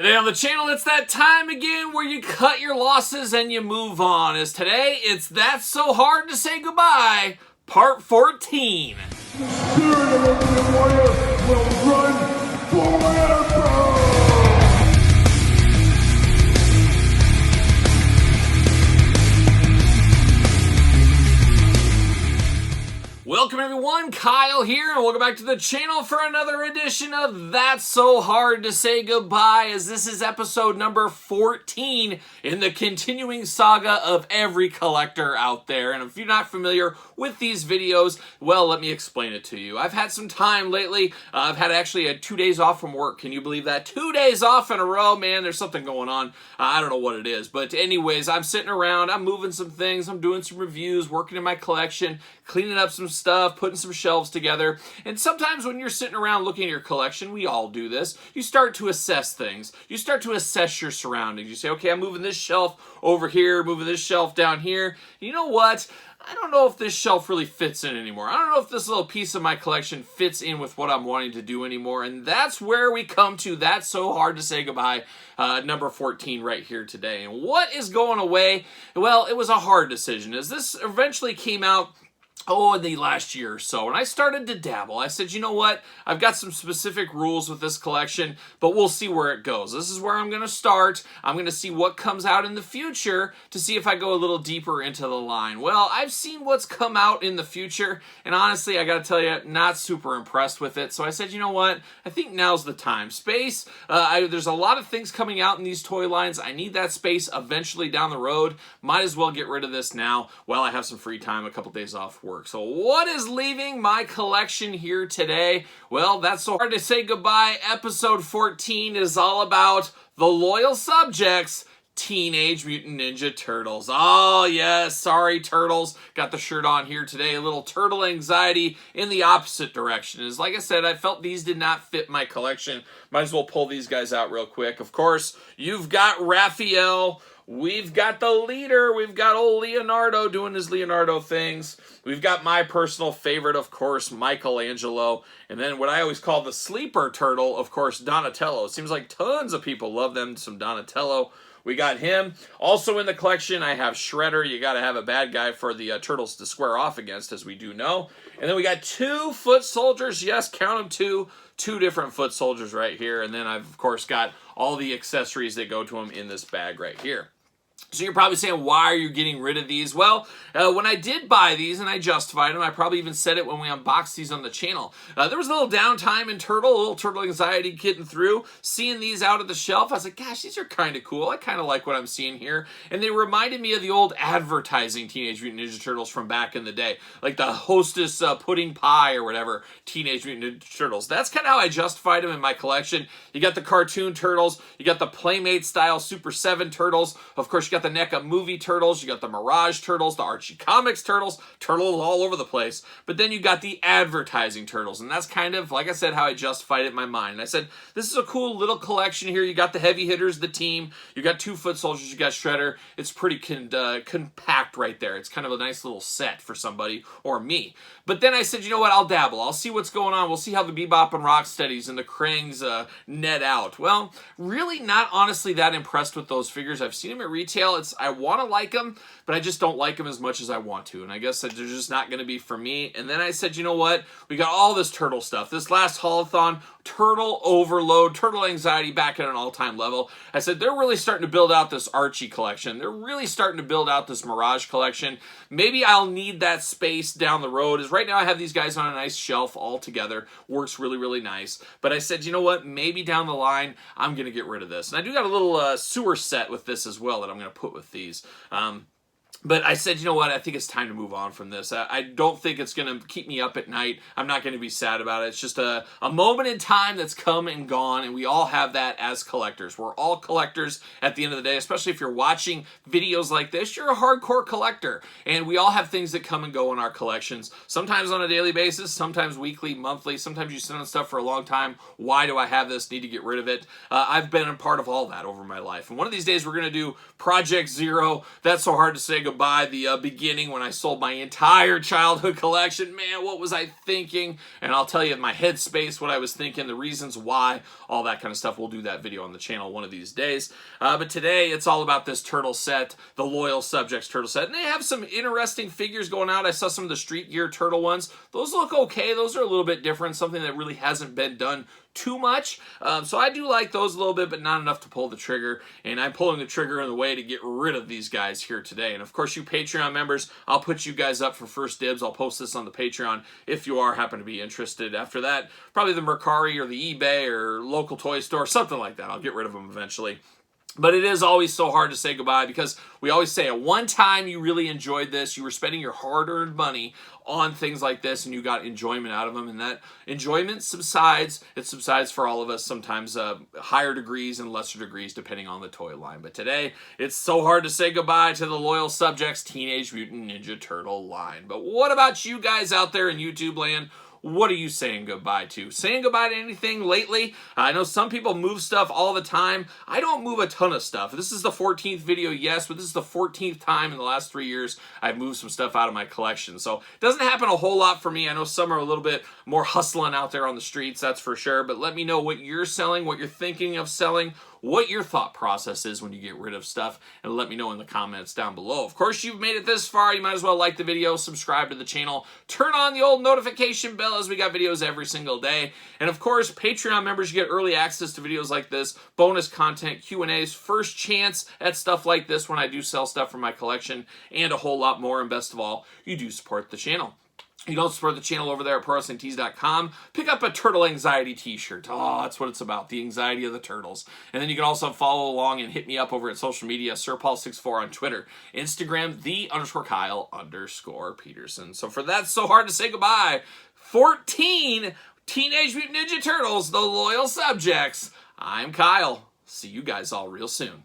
Today on the channel, it's that time again where you cut your losses and you move on. As today, it's That's So Hard to Say Goodbye, Part 14. The spirit of Olympian Warrior will run forever! Welcome everyone, Kyle here, and welcome back to the channel for another edition of That's So Hard to Say Goodbye, as this is episode number 14 in the continuing saga of every collector out there. And if you're not familiar with these videos, well, let me explain it to you. I've had some time lately. I've had actually 2 days off from work. Can you believe that? 2 days off in a row, man. There's something going on. I don't know what it is. But anyways, I'm sitting around. I'm moving some things. I'm doing some reviews, working in my collection, cleaning up some stuff, putting some shelves together. And sometimes when you're sitting around looking at your collection, we all do this, you start to assess things. You start to assess your surroundings. You say, okay, I'm moving this shelf over here, moving this shelf down here. You know what? I don't know if this shelf really fits in anymore. I don't know if this little piece of my collection fits in with what I'm wanting to do anymore. And that's where we come to That's So Hard to Say Goodbye, number 14 right here today. And what is going away? Well, it was a hard decision, as this eventually came out in the last year or so, and I started to dabble. I said, you know what? I've got some specific rules with this collection, but we'll see where it goes. This is where I'm going to start. I'm going to see what comes out in the future to see if I go a little deeper into the line. Well, I've seen what's come out in the future, and honestly, I got to tell you, not super impressed with it. So I said, you know what? I think now's the time. Space, there's a lot of things coming out in these toy lines. I need that space eventually down the road. Might as well get rid of this now while I have some free time, a couple days off work. So what is leaving my collection here today? Well, That's So Hard to Say Goodbye. Episode 14 is all about the loyal subjects, Teenage Mutant Ninja Turtles. Oh, yes, sorry, Turtles. Got the shirt on here today. A little turtle anxiety in the opposite direction. As like I said, I felt these did not fit my collection. Might as well pull these guys out real quick. Of course, you've got Raphael. We've got the leader. We've got old Leonardo doing his Leonardo things. We've got my personal favorite, of course, Michelangelo. And then what I always call the sleeper turtle, of course, Donatello. It seems like tons of people love them, some Donatello. We got him. Also in the collection, I have Shredder. You got to have a bad guy for the Turtles to square off against, as we do know. And then we got 2 foot soldiers. Yes, count them, 2. 2 different foot soldiers right here. And then I've, of course, got all the accessories that go to them in this bag right here. So you're probably saying, why are you getting rid of these? Well, when I did buy these and I justified them, I probably even said it when we unboxed these on the channel. There was a little downtime in Turtle, a little Turtle anxiety getting through, seeing these out of the shelf. I was like, gosh, these are kind of cool. I kind of like what I'm seeing here. And they reminded me of the old advertising Teenage Mutant Ninja Turtles from back in the day, like the Hostess pudding pie or whatever, Teenage Mutant Ninja Turtles. That's kind of how I justified them in my collection. You got the cartoon Turtles, you got the Playmate style Super 7 Turtles, of course you got the NECA movie Turtles, you got the Mirage Turtles, the Archie Comics Turtles, Turtles all over the place. But then you got the advertising Turtles, and that's kind of, like I said, how I justified it in my mind. And I said, this is a cool little collection here. You got the heavy hitters, the team, you got 2 foot soldiers, you got Shredder. It's pretty compact right there. It's kind of a nice little set for somebody, or me. But then I said, you know what, I'll dabble. I'll see what's going on. We'll see how the Bebop and Rocksteadies and the Krangs net out. Well, really not honestly that impressed with those figures. I've seen them at retail. I want to like them, but I just don't like them as much as I want to. And I guess they're just not going to be for me. And then I said, you know what? We got all this Turtle stuff. This last haulathon, Turtle overload, Turtle anxiety back at an all-time level. I said, they're really starting to build out this Archie collection. They're really starting to build out this Mirage collection. Maybe I'll need that space down the road. As right now I have these guys on a nice shelf all together. Works really, really nice. But I said, you know what? Maybe down the line, I'm going to get rid of this. And I do got a little sewer set with this as well that I'm going to put with these. But I said, you know what, I think it's time to move on from this. I don't think it's going to keep me up at night. I'm not going to be sad about it. It's just a moment in time that's come and gone, and we all have that as collectors. We're all collectors at the end of the day, especially if you're watching videos like this. You're a hardcore collector, and we all have things that come and go in our collections, sometimes on a daily basis, sometimes weekly, monthly. Sometimes you sit on stuff for a long time. Why do I have this? Need to get rid of it. I've been a part of all that over my life, and one of these days we're going to do Project Zero. That's So Hard to Say say goodbye. The beginning when I sold my entire childhood collection. Man, what was I thinking? And I'll tell you my headspace, what I was thinking, the reasons why, all that kind of stuff. We'll do that video on the channel one of these days. But today, it's all about this turtle set, the Loyal Subjects turtle set. And they have some interesting figures going out. I saw some of the Street Gear turtle ones. Those look okay. Those are a little bit different, something that really hasn't been done too much. So I do like those a little bit, but not enough to pull the trigger. And I'm pulling the trigger in the way to get rid of these guys here today. And of course, you Patreon members, I'll put you guys up for first dibs. I'll post this on the Patreon if you happen to be interested. After that, probably the Mercari or the eBay or local toy store, something like that. I'll get rid of them eventually. But it is always so hard to say goodbye because we always say at one time you really enjoyed this, you were spending your hard-earned money on things like this and you got enjoyment out of them, and that enjoyment subsides. It subsides for all of us, sometimes higher degrees and lesser degrees depending on the toy line. But today, it's so hard to say goodbye to the Loyal Subjects Teenage Mutant Ninja Turtle line. But what about you guys out there in YouTube land? What are you saying goodbye to? Saying goodbye to anything lately? I know some people move stuff all the time. I don't move a ton of stuff. This is the 14th video, yes, but this is the 14th time in the last 3 years I've moved some stuff out of my collection. So it doesn't happen a whole lot for me. I know some are a little bit more hustling out there on the streets, that's for sure. But let me know what you're selling, what you're thinking of selling, what your thought process is when you get rid of stuff, and let me know in the comments down below. Of course, you've made it this far. You might as well like the video, subscribe to the channel, turn on the old notification bell as we got videos every single day. And of course, Patreon members, you get early access to videos like this, bonus content, Q&As, first chance at stuff like this when I do sell stuff from my collection, and a whole lot more. And best of all, you do support the channel. You can also support the channel over there at ProWrestlingTees.com. Pick up a Turtle Anxiety t-shirt. Oh, that's what it's about, the anxiety of the turtles. And then you can also follow along and hit me up over at social media, SirPaul64 on Twitter, Instagram, _Kyle_Peterson. So for That's So Hard to Say Goodbye, 14 Teenage Mutant Ninja Turtles, the Loyal Subjects. I'm Kyle. See you guys all real soon.